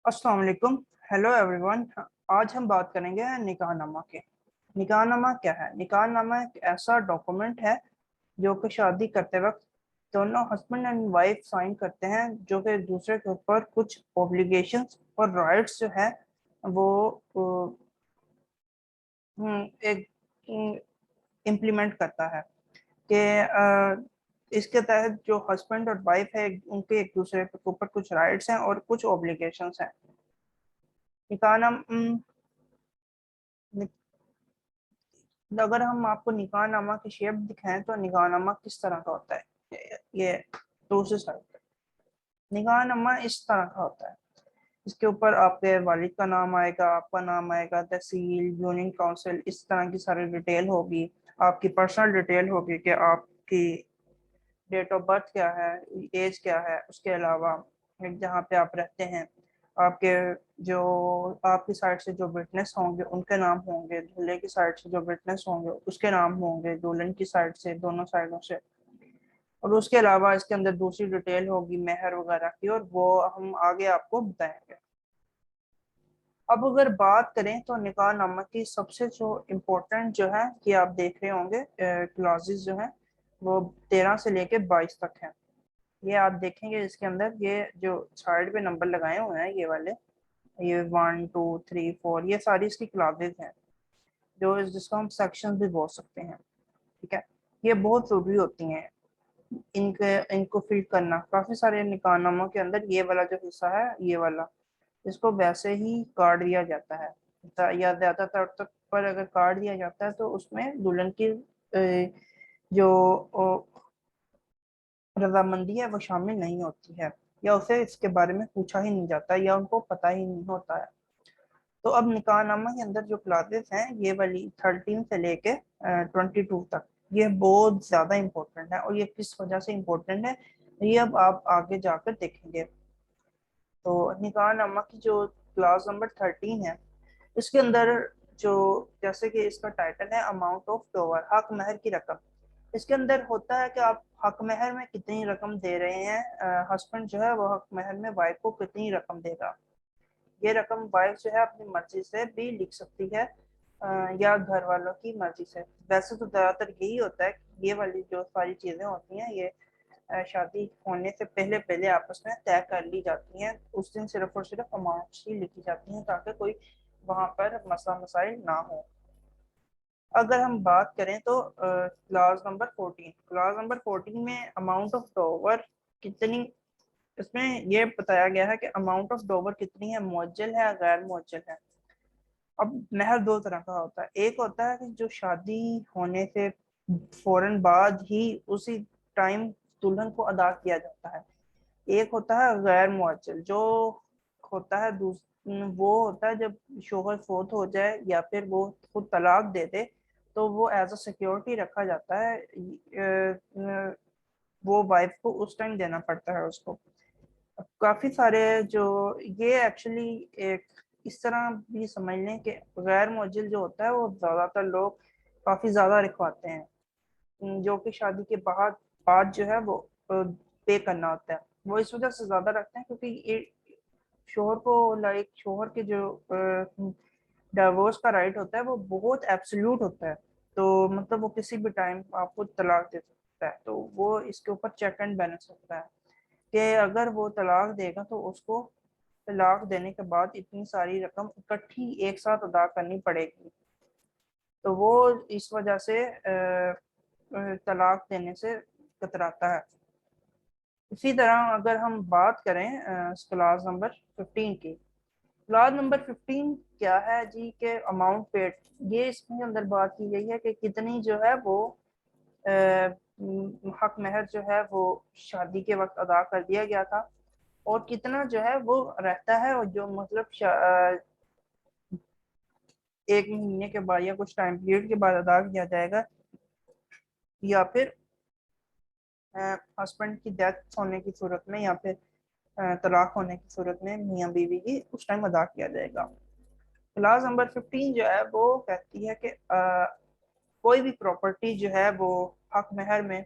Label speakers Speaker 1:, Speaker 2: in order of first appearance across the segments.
Speaker 1: अस्सलाम वालेकुम। Hello everyone. आज हम बात करेंगे निकाहनामा के। निकाहनामा क्या है? निकाहनामा एक ऐसा डॉक्यूमेंट है जो कि शादी करते वक्त दोनों हस्बैंड एंड वाइफ साइन करते हैं, जो कि एक दूसरे के ऊपर कुछ ऑब्लिगेशंस और राइट्स जो है वो एक इम्प्लीमेंट करता है कि इसके तहत जो हस्बैंड और वाइफ है उनके एक दूसरे के ऊपर कुछ राइट्स हैं और कुछ ऑब्लिगेशंस हैं। निकाहनामा अगर हम आपको निकाहनामा की शेप दिखाएं तो निकाहनामा किस तरह का होता है, ये दूसरी साइड पे निकाहनामा इस तरह का होता है। इसके ऊपर आपके वालिद का नाम आएगा, आपका नाम आएगा, तहसील, यूनियन काउंसिल, इस तरह की सारी डिटेल होगी। आपकी पर्सनल डिटेल होगी कि आपकी डेट ऑफ बर्थ क्या है, एज क्या है। उसके अलावा जहाँ पे आप रहते हैं, आपके जो आपकी साइड से जो विटनेस होंगे उनके नाम होंगे, दूल्हे की साइड से जो विटनेस होंगे उसके नाम होंगे, दुल्हन की साइड से, दोनों साइडों से। और उसके अलावा इसके अंदर दूसरी डिटेल होगी मेहर वगैरह की, और वो हम आगे आपको बताएंगे। अब अगर बात करें तो निकाहनामा की सबसे जो इम्पोर्टेंट जो है कि आप देख रहे होंगे क्लॉजेस जो है वो 13 से लेके 22 तक है। ये आप देखेंगे इसके अंदर ये जो साइड पे नंबर लगाए हुए हैं ये वाले, ये 1 2 3 4, ये सारी इसकी क्लासेस हैं जो जिसको हम सेक्शन भी बोल सकते हैं। ठीक है, ये बहुत जरूरी होती हैं इनको फिल करना। काफी सारे निकाहनामों के अंदर ये वाला जो हिस्सा है, ये वाला, इसको वैसे ही काट दिया जाता है, या ज्यादातर तक पर अगर काट दिया जाता है तो उसमें दुल्हन की जो रजामंदी है वो शामिल नहीं होती है, या उसे इसके बारे में पूछा ही नहीं जाता, या उनको पता ही नहीं होता है। तो अब निकाहनामा के अंदर जो क्लासेस हैं ये वाली 13 से लेके 22 तक, ये बहुत ज्यादा इम्पोर्टेंट है। और ये किस वजह से इम्पोर्टेंट है ये अब आप आगे जाकर देखेंगे। तो निकाहनामा की जो क्लास नंबर 13 है, इसके अंदर जो, जैसे कि इसका टाइटल है अमाउंट ऑफ टोवर, हक महर की रकम। इसके अंदर होता है कि आप हक महर में कितनी रकम दे रहे हैं। हस्बैंड जो है वो हक महर में वाइफ को कितनी रकम देगा। ये रकम वाइफ जो है अपनी मर्जी से भी लिख सकती है, या घर वालों की मर्जी से। वैसे तो ज्यादातर यही होता है कि ये वाली जो सारी चीजें होती हैं ये शादी होने से पहले पहले आपस में तय कर ली जाती हैं। उस दिन सिर्फ और सिर्फ अमाउंट ही लिखी जाती हैं ताकि कोई वहां पर मसला मसाइल ना हो। अगर हम बात करें तो क्लास नंबर 14 में अमाउंट ऑफ डोवर कितनी, इसमें ये बताया गया है कि अमाउंट ऑफ डोवर कितनी है, मुअज्जल है या गैर मुअज्जल है। अब महर दो तरह का होता है, एक होता है कि जो शादी होने से फौरन बाद ही उसी टाइम दुल्हन को अदा किया जाता है। एक होता है गैर मुअज्जल, जो होता है वो होता है जब शोहर फोत हो जाए या फिर वो खुद तलाक दे दे तो वो एज अ सिक्योरिटी रखा जाता है। वो वाइफ को उस टाइम देना पड़ता है उसको। काफी सारे जो, ये एक्चुअली एक इस तरह भी समझ लें कि गैर मुअज्जल जो होता है वो ज्यादातर लोग काफी ज्यादा रखवाते हैं, जो कि शादी के बाद बाद जो है वो पे करना होता है। वो इस वजह से ज्यादा रखते हैं क्योंकि ये शोहर को, लाइक शोहर के जो डाइवोर्स का राइट होता है वो बहुत एब्सोल्यूट होता है। तो मतलब वो किसी भी टाइम आपको तलाक दे सकता है। तो वो इसके ऊपर चेक एंड बैलेंस होता है कि अगर वो तलाक देगा तो उसको तलाक देने के बाद इतनी सारी रकम इकट्ठी एक साथ अदा करनी पड़ेगी। तो वो इस वजह से तलाक देने से कतराता है। इसी तरह अगर हम बात करें क्लास नंबर 15 की, क्लास नंबर 15 क्या है जी के अमाउंट पेड, ये इसके अंदर बात की गई है कि कितनी जो है वो अ, हक महर जो है वो शादी के वक्त अदा कर दिया गया था, और कितना जो है वो रहता है, और जो मतलब एक महीने के बाद या कुछ टाइम पीरियड के बाद अदा किया जाएगा, या फिर हस्बैंड की डेथ होने की सूरत में, या फिर तलाक होने की सूरत में मियाँ बीवी की उस टाइम अदा किया जाएगा। क्लास नंबर 15 जो है वो कहती है कि कोई भी प्रॉपर्टी जो है वो हक महर में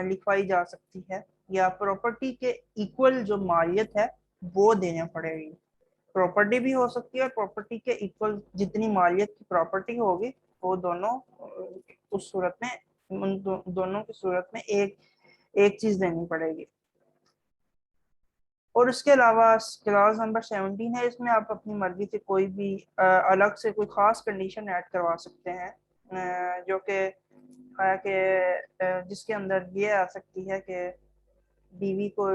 Speaker 1: लिखवाई जा सकती है, या प्रॉपर्टी के इक्वल जो मालियत है वो देना पड़ेगी। प्रॉपर्टी भी हो सकती है और प्रॉपर्टी के इक्वल जितनी मालियत की प्रॉपर्टी होगी वो दोनों उस सूरत में उन दोनों की सूरत में एक चीज देनी पड़ेगी। और उसके अलावा क्लास नंबर 17 है, इसमें आप अपनी मर्जी से कोई भी अलग से कोई खास कंडीशन ऐड करवा सकते हैं, जो कि है कि जिसके अंदर ये आ सकती है कि बीवी को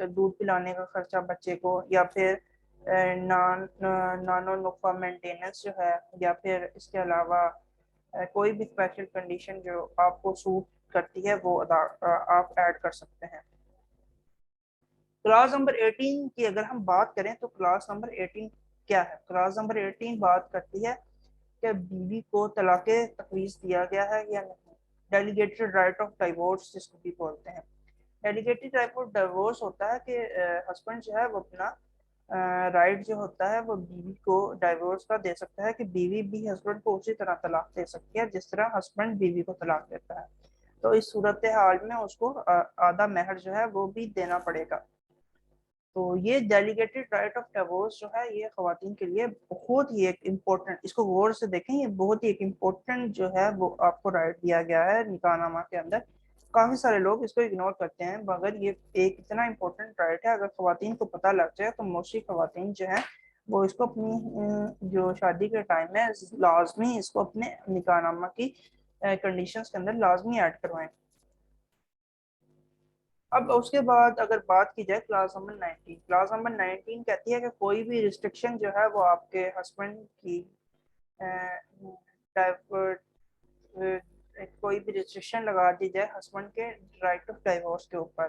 Speaker 1: दूध पिलाने का खर्चा बच्चे को, या फिर नानो नुक्फा मेंटेनेंस जो है, या फिर इसके अलावा कोई भी स्पेशल कंडीशन जो आपको सूट करती है वो आप ऐड कर सकते हैं। क्लास नंबर 18 की अगर हम बात करें तो क्लास नंबर 18 क्या है? क्लास नंबर 18 बात करती है कि बीवी को तलाक तफवीज दिया गया है या नहीं। डेलीगेटेड राइट ऑफ डाइवोर्स जिसको भी बोलते हैं। डेलीगेटेड राइट ऑफ डाइवोर्स होता है कि हस्बैंड जो है वो अपना राइट जो होता है वो बीवी को डाइवोर्स का दे सकता है, कि बीवी भी हस्बैंड को उसी तरह तलाक दे सकती है जिस तरह हस्बैंड बीवी को तलाक देता है। तो इस सूरत हाल में उसको आधा महर जो है वो भी देना पड़ेगा। तो ये डेलीगेटेड राइट ऑफ डिवोर्स जो है ये खवातीन के लिए बहुत ही एक इम्पोर्टेंट, इसको गौर से देखें, ये बहुत ही एक इम्पोर्टेंट जो है वो आपको राइट दिया गया है निकाहनामा के अंदर। काफी सारे लोग इसको इग्नोर करते हैं, मगर ये एक इतना इम्पोर्टेंट राइट है, अगर खवातीन को पता लग जाए तो मोस्टली खवातीन जो है वो इसको अपनी जो शादी के टाइम है लाजमी इसको अपने निकाहनामा की कंडीशंस के अंदर लाजमी ऐड करवाएं। अब उसके बाद अगर बात की जाए क्लास नंबर 19, क्लास नंबर 19 कहती है कि कोई भी रिस्ट्रिक्शन जो है वो आपके हस्बैंड की कोई भी रिस्ट्रिक्शन लगा दी जाए हस्बैंड के राइट ऑफ डाइवोर्स के ऊपर,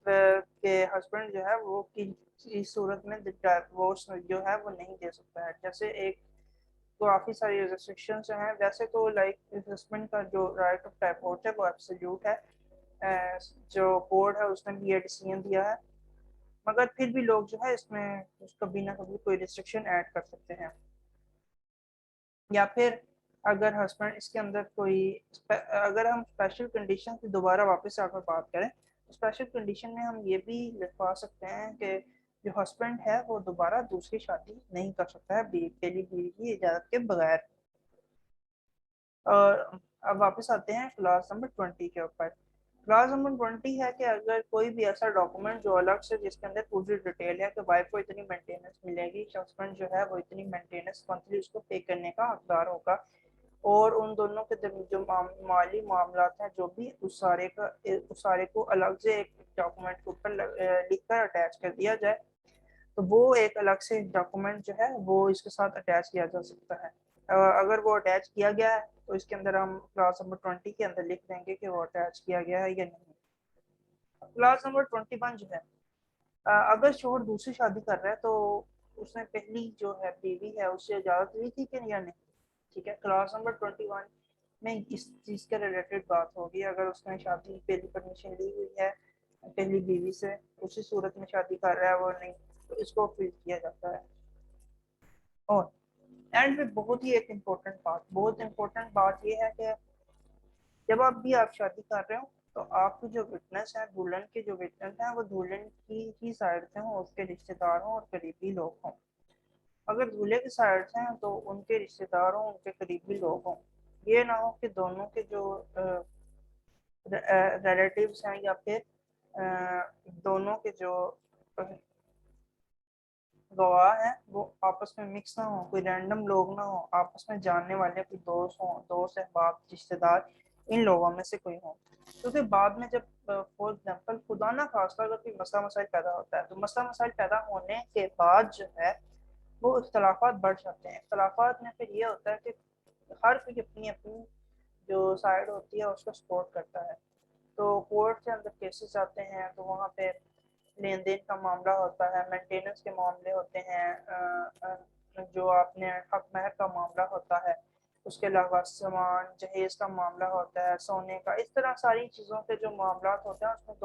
Speaker 1: के हस्बैंड जो है वो इस सूरत में डाइवोर्स जो है वो नहीं दे सकता है। जैसे एक तो काफी सारी रेस्ट्रिक्शंस हैं, वैसे तो लाइक हस्बैंड का जो राइट ऑफ डाइवोर्स है वो एब्सोल्यूट है, जो कोर्ट है उसने भी ये डिसीजन दिया है, मगर फिर भी लोग जो है इसमें कभी ना कभी कोई रिस्ट्रिक्शन ऐड कर सकते हैं। या फिर अगर हस्बैंड इसके अंदर कोई अगर हम स्पेशल कंडीशन की दोबारा वापस आकर बात करें तो स्पेशल कंडीशन में हम ये भी लिखवा सकते हैं कि जो हस्बैंड है वो दोबारा दूसरी शादी नहीं कर सकता है पहली बीवी की इजाज़त के बगैर। और अब वापस आते हैं क्लास नंबर 20 के ऊपर। क्लास नंबर 20 है कि अगर कोई भी ऐसा डॉक्यूमेंट जो अलग से जिसके अंदर पूरी डिटेल है कि वाइफ को इतनी मेंटेनेंस मिलेगी, हस्बैंड जो है वो इतनी मेंटेनेंस मंथली उसको पे करने का हकदार होगा, और उन दोनों के जो माली मामला हैं जो भी उस सारे को अलग से एक डॉक्यूमेंट के ऊपर लिख कर अटैच कर दिया जाए, तो वो एक अलग से डॉक्यूमेंट जो है वो इसके साथ अटैच किया जा सकता है। अगर वो अटैच किया गया है तो इसके अंदर हम क्लास नंबर 20 के अंदर लिख देंगे कि वो अटैच किया गया है या नहीं। क्लास नंबर 21 जो है, अगर शोहर दूसरी शादी कर रहा है तो उसने पहली जो है बीवी है उससे इजाजत ली थी कि या नहीं। ठीक है, क्लास नंबर 21 में इस चीज के रिलेटेड बात होगी। अगर उसने शादी पहली परमिशन ली हुई है पहली बीवी से, उसी सूरत में शादी कर रहा है वो नहीं, तो इसको फ्रीज किया जाता है। और एंड में बहुत ही एक बहुत इम्पोर्टेंट बात ये है कि जब आप शादी कर रहे हो तो आपके जो विटनेस है, दुल्हन के जो विटनेस है वो दुल्हन की ही साइड से हो, उसके रिश्तेदार हों और करीबी लोग हों। अगर दूल्हे की साइड से हैं तो उनके रिश्तेदार हों, उनके करीबी लोग हों। ये ना हो कि दोनों के जो रिलेटिव्स हैं या फिर दोनों के जो गवाह हैं वो आपस में मिक्स ना हो, कोई रैंडम लोग ना हो, आपस में जानने वाले कोई दोस्त हों, दोस्त अहबाब रिश्तेदार, इन लोगों में से कोई हो। क्योंकि बाद में जब फॉर एग्जाम्पल खुदा ना खास्ता अगर कोई मसला मसाइल पैदा होता है तो मसला मसाइल पैदा होने के बाद जो है वो इख्तलाफात बढ़ जाते हैं। इख्तलाफात में फिर ये होता है कि हर कोई अपनी अपनी जो साइड होती है उसको सपोर्ट करता है, तो कोर्ट के अंदर केसेस आते हैं, तो वहाँ पे लेन देन का मामला होता है, मेंटेनेंस के मामले होते हैं, जो आपने हक महर का मामला होता है, उसके अलावा सामान जहेज का मामला होता है, सोने का, इस तरह सारी चीज़ों के जो मामला होते हैं उसमें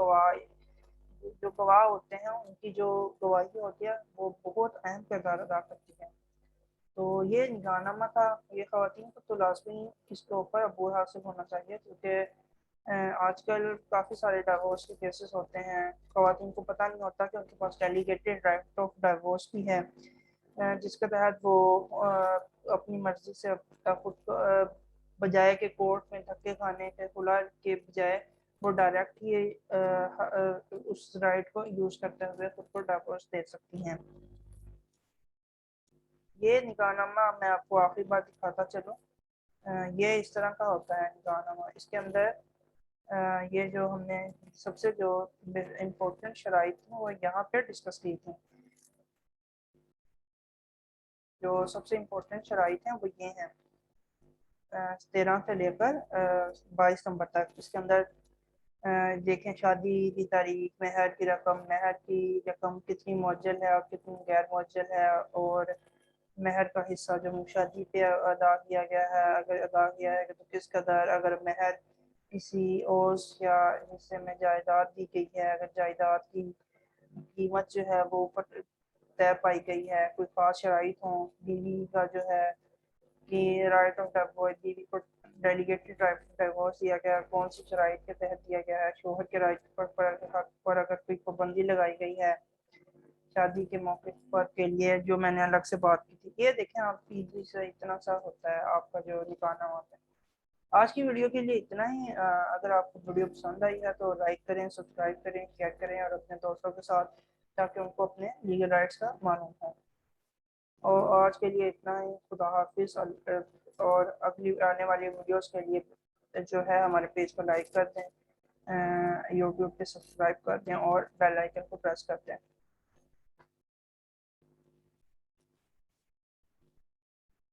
Speaker 1: गवाह होते हैं, उनकी जो गवाही होती है वो बहुत अहम किरदार अदा करती है। तो ये निकाहनामा था, ये ख़वातीन को तो लाजमी इसके ऊपर अबूर हासिल होना चाहिए, क्योंकि آج کل کافی سارے ڈائیورس کے کیسز ہوتے ہیں، خواتین کو پتہ نہیں ہوتا کہ ان کے پاس ڈیلیگیٹڈ رائٹ آف ڈائیورس بھی ہے، جس کے تحت وہ اپنی مرضی سے خود بجائے کہ کورٹ میں دھکے کھانے کے خلا کے بجائے وہ ڈائریکٹ ہی اس رائٹ کو یوز کرتے ہوئے خود کو ڈائیورس دے سکتی ہیں۔ یہ نکاح نامہ میں آپ کو آخری بار دکھاتا چلوں، یہ اس طرح کا ہوتا ہے نکاح نامہ۔ اس کے اندر یہ جو ہم نے سب سے جو امپورٹنٹ شرائط ہیں وہ یہاں پہ ڈسکس کی تھی۔ جو سب سے امپورٹنٹ شرائط ہیں وہ یہ ہیں 13 سے لے کر 22 نمبر تک۔ اس کے اندر دیکھیں شادی کی تاریخ، مہر کی رقم، مہر کی رقم کتنی معجل ہے اور کتنی غیر معجل ہے، اور مہر کا حصہ جو شادی پہ ادا کیا گیا ہے اگر ادا کیا ہے تو کس قدر، اگر مہر کسی اوز یا حصے میں جائیداد دی گئی ہے، اگر جائیداد کی قیمت جو ہے وہ طے پائی گئی ہے، کوئی خاص شرائط ہوں، بیوی کا جو ہے کہ رائٹ آف ڈائیورس، بیوی کو ڈیلیگیٹڈ رائٹ آف ڈائیورس دیا گیا، کون سی شرائط کے تحت دیا گیا ہے، شوہر کے رائٹ پر اگر کوئی پابندی لگائی گئی ہے شادی کے موقع پر کے لیے، جو میں نے الگ سے بات کی تھی۔ یہ دیکھیں آپ کی سے اتنا سا ہوتا ہے آپ کا جو نکاح نامہ ہوتا ہے۔ آج کی ویڈیو کے لیے اتنا ہی۔ اگر آپ کو ویڈیو پسند آئی ہے تو لائک کریں، سبسکرائب کریں، شیئر کریں اور اپنے دوستوں کے ساتھ، تاکہ ان کو اپنے لیگل رائٹس کا معلوم ہو۔ اور آج کے لیے اتنا ہی، خدا حافظ۔ اور اگلی آنے والی ویڈیوز کے لیے جو ہے ہمارے پیج کو لائک کر دیں، یوٹیوب پہ سبسکرائب کر دیں اور بیل آئیکن کو پریس کر دیں۔